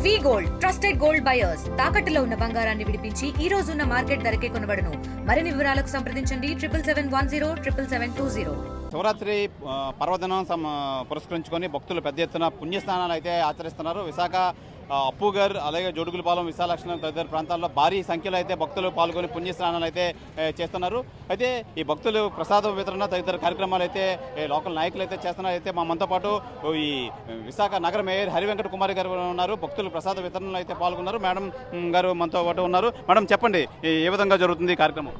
వి gold trusted gold buyers తాకట్టులో ఉన్న బంగారాన్ని విడిపించి ఈ రోజు ఉన్న మార్కెట్ ధరకే కొనబడును. మరిన్ని వివరాలకు సంప్రదించండి 77107720. శివరాత్రి పర్వదినం పురస్కరించుకొని భక్తులు పెద్ద ఎత్తున పుణ్యస్నానాలు అయితే ఆచరిస్తున్నారు. విశాఖ అప్పుగర్ అలాగే జోడుగులపాలెం విశాలక్షణ తదితర ప్రాంతాల్లో భారీ సంఖ్యలో అయితే భక్తులు పాల్గొని పుణ్యస్నానాలు అయితే చేస్తున్నారు. అయితే ఈ భక్తులు ప్రసాద వితరణ తదితర కార్యక్రమాలు అయితే లోకల్ నాయకులు అయితే చేస్తున్నారు. అయితే మనతో పాటు ఈ విశాఖ నగర మేయర్ హరివెంకట కుమారి గారు ఉన్నారు. భక్తులు ప్రసాద వితరణలో అయితే పాల్గొన్నారు. మేడం గారు మనతో పాటు ఉన్నారు. మేడం చెప్పండి, ఏ విధంగా జరుగుతుంది ఈ కార్యక్రమం?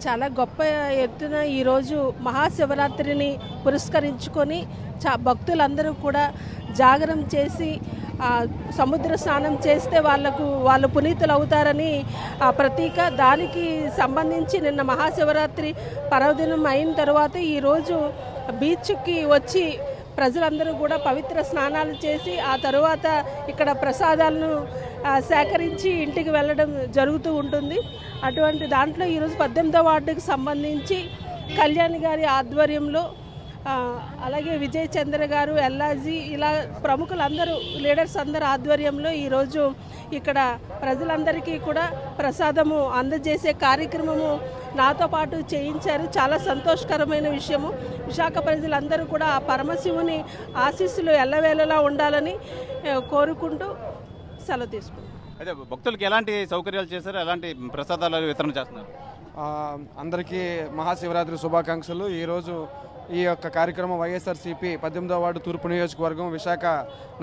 చాలా గొప్ప ఎత్తున ఈరోజు మహాశివరాత్రిని పురస్కరించుకొని భక్తులందరూ కూడా జాగరం చేసి సముద్ర స్నానం చేస్తే వాళ్ళు పునీతులు అవుతారని ప్రతీక. దానికి సంబంధించి నిన్న మహాశివరాత్రి పర్వదినం అయిన తర్వాత ఈరోజు బీచ్కి వచ్చి ప్రజలందరూ కూడా పవిత్ర స్నానాలు చేసి ఆ తరువాత ఇక్కడ ప్రసాదాలను సేకరించి ఇంటికి వెళ్ళడం జరుగుతూ ఉంటుంది. అటువంటి దాంట్లో ఈరోజు 18వ వార్డుకి సంబంధించి కళ్యాణి గారి ఆధ్వర్యంలో అలాగే విజయ్ చంద్ర గారు, ఎల్లాజీ, ఇలా ప్రముఖులందరూ లీడర్స్ అందరూ ఆధ్వర్యంలో ఈరోజు ఇక్కడ ప్రజలందరికీ కూడా ప్రసాదము అందజేసే కార్యక్రమము నాతో పాటు చేయించారు. చాలా సంతోషకరమైన విషయము. విశాఖ ప్రజలందరూ కూడా ఆ పరమశివుని ఆశీస్సులు ఎల్లవేళలా ఉండాలని కోరుకుంటూ సెలవు తీసుకుంటాం. అయితే భక్తులకి ఎలాంటి సౌకర్యాలు చేశారు, ఎలాంటి ప్రసాదాలు వితరణ చేస్తున్నారు? అందరికీ మహాశివరాత్రి శుభాకాంక్షలు. ఈరోజు ఈ యొక్క కార్యక్రమం వైఎస్ఆర్సీపీ 18వ వార్డు తూర్పు నియోజకవర్గం విశాఖ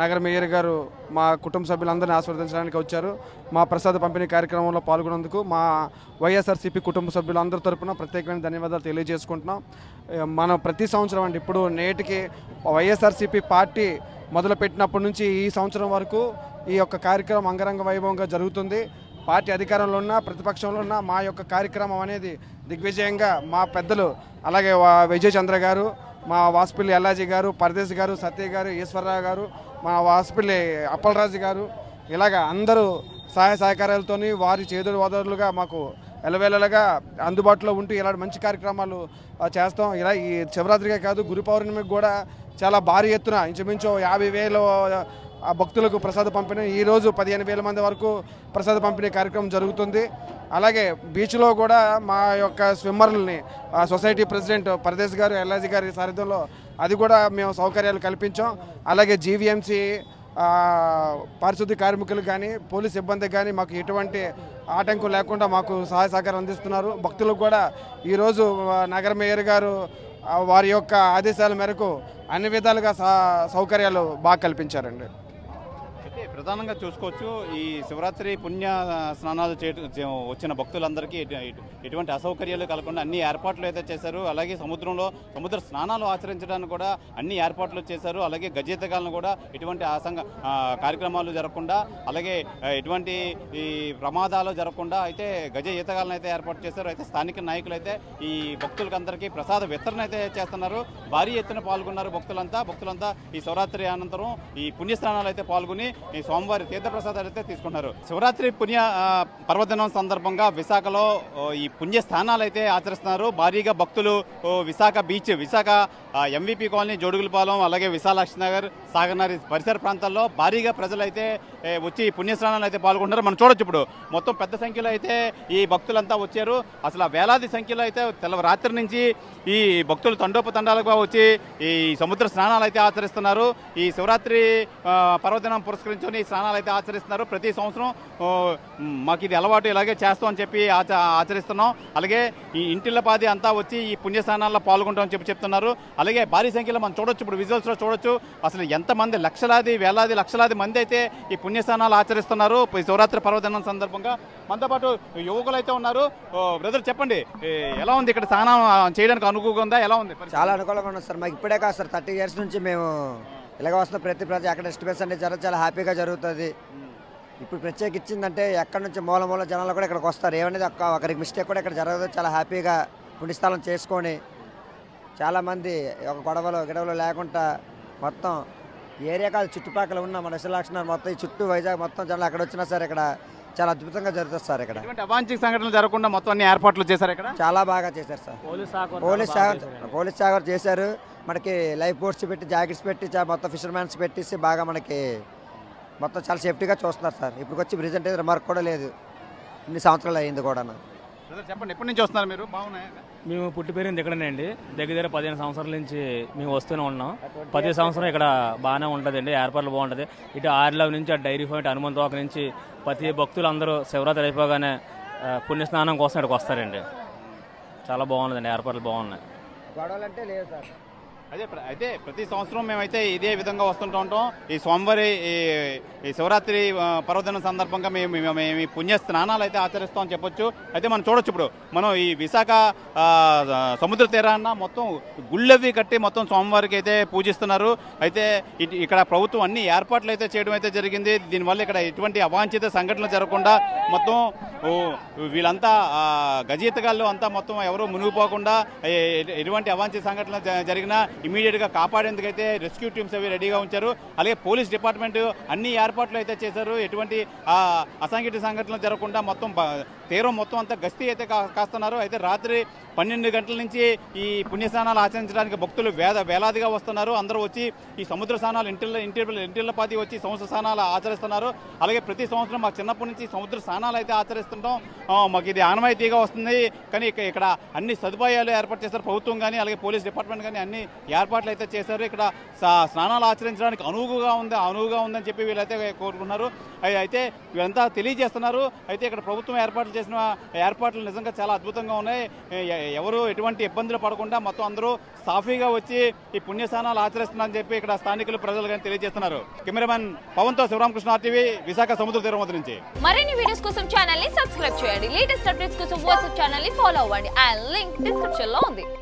నగర మేయర్ గారు మా కుటుంబ సభ్యులందరినీ ఆస్వాదించడానికి వచ్చారు. మా ప్రసాద పంపిణీ కార్యక్రమంలో పాల్గొన్నందుకు మా వైఎస్ఆర్సీపీ కుటుంబ సభ్యులందరి తరపున ప్రత్యేకమైన ధన్యవాదాలు తెలియజేసుకుంటున్నాం. మనం ప్రతి సంవత్సరం అంటే ఇప్పుడు నేటికి వైఎస్ఆర్సీపీ పార్టీ మొదలుపెట్టినప్పటి నుంచి ఈ సంవత్సరం వరకు ఈ యొక్క కార్యక్రమం అంగరంగ వైభవంగా జరుగుతుంది. పార్టీ అధికారంలో ఉన్న ప్రతిపక్షంలో ఉన్న మా యొక్క కార్యక్రమం అనేది దిగ్విజయంగా మా పెద్దలు అలాగే విజయ్ చంద్ర గారు, మా వాసుపల్లి ఎల్లాజీ గారు, పరదేశ్ గారు, సత్య గారు, ఈశ్వరరావు గారు, మా వాసుపల్లి అప్పలరాజు గారు, ఇలాగ అందరూ సహాయ సహకారాలతో వారి చేదుడు వదరులుగా మాకు ఎలవేళలుగా అందుబాటులో ఉంటూ ఇలాంటి మంచి కార్యక్రమాలు చేస్తాం. ఇలా ఈ శివరాత్రికే కాదు, గురు పౌర్ణమికి కూడా చాలా భారీ ఎత్తున ఇంచుమించు 50,000 భక్తులకు ప్రసాద పంపిణీ, ఈరోజు 15,000 మంది వరకు ప్రసాద పంపిణీ కార్యక్రమం జరుగుతుంది. అలాగే బీచ్లో కూడా మా యొక్క స్విమ్మర్లని సొసైటీ ప్రెసిడెంట్ పరదేశ్ గారు, ఎల్లాజీ గారి సారథ్యంలో అది కూడా మేము సౌకర్యాలు కల్పించాం. అలాగే జీవీఎంసీ పారిశుద్ధ్య కార్మికులకు కానీ పోలీస్ సిబ్బందికి కానీ మాకు ఎటువంటి ఆటంకం లేకుండా మాకు సహాయ సహకారం అందిస్తున్నారు. భక్తులకు కూడా ఈరోజు నగర మేయర్ గారు వారి యొక్క ఆదేశాల మేరకు అన్ని విధాలుగా సౌకర్యాలు బాగా కల్పించారండి. అయితే ప్రధానంగా చూసుకోవచ్చు, ఈ శివరాత్రి పుణ్య స్నానాలు వచ్చిన భక్తులందరికీ ఎటువంటి అసౌకర్యాలు కలగకుండా అన్ని ఏర్పాట్లు అయితే చేశారు. అలాగే సముద్ర స్నానాలు ఆచరించడానికి కూడా అన్ని ఏర్పాట్లు చేశారు. అలాగే గజేతగాలను కూడా ఎటువంటి కార్యక్రమాలు జరగకుండా, అలాగే ఎటువంటి ఈ ప్రమాదాలు జరగకుండా అయితే గజ ఈతగాలను అయితే ఏర్పాటు చేశారు. అయితే స్థానిక నాయకులు అయితే ఈ భక్తులకందరికీ ప్రసాద వితరణ అయితే చేస్తున్నారు. భారీ ఎత్తున పాల్గొన్నారు భక్తులంతా ఈ శివరాత్రి అనంతరం ఈ పుణ్యస్నానాలు అయితే పాల్గొని ఈ సోమవారి తీర్థప్రసాదాలు అయితే తీసుకుంటున్నారు. శివరాత్రి పుణ్య పర్వదినం సందర్భంగా విశాఖలో ఈ పుణ్యస్థానాలు అయితే ఆచరిస్తున్నారు. భారీగా భక్తులు Visakha beach, Visakha MVP colony, Jodugullapalem, అలాగే విశాలాక్షి నగర్, సాగర్నగర్ పరిసర ప్రాంతాల్లో భారీగా ప్రజలైతే వచ్చి పుణ్యస్నానాలు అయితే పాల్గొంటున్నారు. మనం చూడొచ్చు ఇప్పుడు మొత్తం పెద్ద సంఖ్యలో అయితే ఈ భక్తులంతా వచ్చారు. అసలు వేలాది సంఖ్యలో అయితే రాత్రి నుంచి ఈ భక్తులు తండోపతండాలుగా వచ్చి ఈ సముద్ర స్నానాలు అయితే ఆచరిస్తున్నారు. ఈ శివరాత్రి పర్వదినం పురస్కరించుకొని స్నానాలు అయితే ఆచరిస్తున్నారు. ప్రతి సంవత్సరం మాకు ఇది అలవాటు, ఇలాగే చేస్తాం అని చెప్పి ఆచరిస్తున్నాం. అలాగే ఈ ఇంటిల్లపాది అంతా వచ్చి ఈ పుణ్యస్నానాల్లో పాల్గొంటామని చెప్తున్నారు. అలాగే భారీ సంఖ్యలో మనం చూడొచ్చు, ఇప్పుడు విజువల్స్లో చూడొచ్చు అసలు ఎంతమంది లక్షలాది మంది అయితే ఈ పుణ్యస్నానాలు ఆచరిస్తున్నారు ఈ శివరాత్రి పర్వదినం సందర్భంగా. మనతో పాటు యువకులు అయితే ఉన్నారు. బ్రదర్ చెప్పండి, ఎలా ఉంది ఇక్కడ స్నానం చేయడానికి అనుకూలంగా ఉందా, ఎలా ఉంది? చాలా అనుకూలంగా ఉంది సార్. మాకు ఇప్పుడే కాదు సార్, 30 years నుంచి మేము ఇలాగ వస్తున్న ప్రతి అక్కడ డిస్టర్బెన్స్ అనేది చాలా హ్యాపీగా జరుగుతుంది. ఇప్పుడు ప్రత్యేకించిందంటే ఎక్కడి నుంచి మూల జనాలు కూడా ఇక్కడికి వస్తారు. ఏమనేది ఒకరికి మిస్టేక్ కూడా ఇక్కడ జరగదు. చాలా హ్యాపీగా పుణ్యస్థలం చేసుకొని చాలామంది ఒక గొడవలు లేకుండా మొత్తం ఏరియా కాదు, చుట్టుపక్కల ఉన్న మన విశాలాక్షి మొత్తం ఈ చుట్టూ వైజాగ్ మొత్తం జనాలు ఎక్కడ వచ్చినా సరే ఇక్కడ చాలా అద్భుతంగా జరుగుతుంది సార్. ఇక్కడ అవాంఛిత సంఘటనలు జరగకుండా మొత్తం అన్ని ఏర్పాట్లు చేశారు. ఇక్కడ చాలా బాగా చేశారు సార్. పోలీస్ సహకారం చేశారు. మనకి లైఫ్ బోట్స్ పెట్టి, జాకెట్స్ పెట్టి, మొత్తం ఫిషర్మ్యాన్స్ పెట్టేసి బాగా మనకి మొత్తం చాలా సేఫ్టీగా చూస్తున్నారు సార్. ఇప్పుడు వచ్చి ప్రెజెంట్ అయితే రిమార్క్ కూడా లేదు, ఇన్ని సంవత్సరాలు అయింది కూడా. బ్రదర్ చెప్పండి, ఎప్పటి నుంచి వస్తున్నారు మీరు? బాగున్నాయి. మేము పుట్టి పెరిగింది ఇక్కడనే అండి. దగ్గర 15 సంవత్సరాల నుంచి మేము వస్తూనే ఉన్నాం. ప్రతి సంవత్సరం ఇక్కడ బాగానే ఉంటుందండి, ఏర్పాట్లు బాగుంటుంది. ఇటు ఆర్లవ్ నుంచి అటు డైరీ పాయింట్ హనుమంతవాక నుంచి ప్రతి భక్తులు అందరూ శివరాత్రి అయిపోగానే పుణ్యస్నానం కోసం ఇక్కడికి వస్తారండి. చాలా బాగుంటుందండి, ఏర్పాట్లు బాగున్నాయి. గొడవలంటే లేదు సార్. అయితే ప్రతి సంవత్సరం మేమైతే ఇదే విధంగా వస్తుంటూ ఉంటాం. ఈ స్వామివారి ఈ శివరాత్రి పర్వదినం సందర్భంగా మేము ఈ పుణ్య స్నానాలు అయితే ఆచరిస్తామని చెప్పొచ్చు. అయితే మనం చూడొచ్చు, ఇప్పుడు మనం ఈ విశాఖ సముద్ర తీరాన మొత్తం గుళ్ళవి కట్టి మొత్తం స్వామివారికి అయితే పూజిస్తున్నారు. అయితే ఇక్కడ ప్రభుత్వం అన్ని ఏర్పాట్లు అయితే చేయడం అయితే జరిగింది. దీనివల్ల ఇక్కడ ఎటువంటి అవాంఛిత సంఘటనలు జరగకుండా మొత్తం వీళ్ళంతా గజీతగాళ్ళు అంతా మొత్తం ఎవరు మునిగిపోకుండా ఎటువంటి అవాంఛిత సంఘటనలు జరిగినా ఇమీడియట్గా కాపాడేందుకైతే రెస్క్యూ టీమ్స్ అవి రెడీగా ఉంచారు. అలాగే పోలీస్ డిపార్ట్మెంట్ అన్ని ఏర్పాట్లు అయితే చేశారు. ఎటువంటి అసాంఘిక సంఘటనలు జరగకుండా మొత్తం తీరం మొత్తం అంతా గస్తీ అయితే కాస్తున్నారు. అయితే రాత్రి 12 గంటల నుంచి ఈ పుణ్యస్నానాలు ఆచరించడానికి భక్తులు వేలాదిగా వస్తున్నారు. అందరూ వచ్చి ఈ సముద్ర స్నానాలు ఇంటిళ్ళపాతి వచ్చి సముద్ర స్నానాలు ఆచరిస్తున్నారు. అలాగే ప్రతి సంవత్సరం మాకు చిన్నప్పటి నుంచి సముద్ర స్నానాలు అయితే ఆచరిస్తుంటాం. మాకు ఇది ఆనవాయితీగా వస్తుంది. కానీ ఇక్కడ అన్ని సదుపాయాలు ఏర్పాటు చేశారు ప్రభుత్వం కానీ, అలాగే పోలీస్ డిపార్ట్మెంట్ కానీ అన్ని ఏర్పాట్లు అయితే చేశారు. ఇక్కడ స్నానాలు ఆచరించడానికి అనువుగా ఉందని చెప్పి వీళ్ళైతే కోరుకున్నారు. అయితే వీళ్ళంతా తెలియజేస్తున్నారు. అయితే ఇక్కడ ప్రభుత్వం ఏర్పాట్లు చేసిన ఏర్పాట్లు నిజంగా చాలా అద్భుతంగా ఉన్నాయి. ఎవరు ఎటువంటి ఇబ్బందులు పడకుండా మొత్తం అందరూ సాఫీగా వచ్చి ఈ పుణ్యస్నానాలు ఆచరిస్తున్నారని చెప్పి ఇక్కడ స్థానికులు ప్రజలు కానీ తెలియజేస్తున్నారు. కెమెరామెన్ పవన్తో శివరామకృష్ణ, RTV, విశాఖ సముద్ర తీరం వద్ద నుంచి. మరిన్ని వీడియోస్ కోసం ఛానల్ ని సబ్స్క్రైబ్ చేయండి. లేటెస్ట్ అప్డేట్స్ కోసం వాట్సాప్ ఛానల్ ని ఫాలో అవ్వండి. ఆ లింక్ డిస్క్రిప్షన్ లో ఉంది.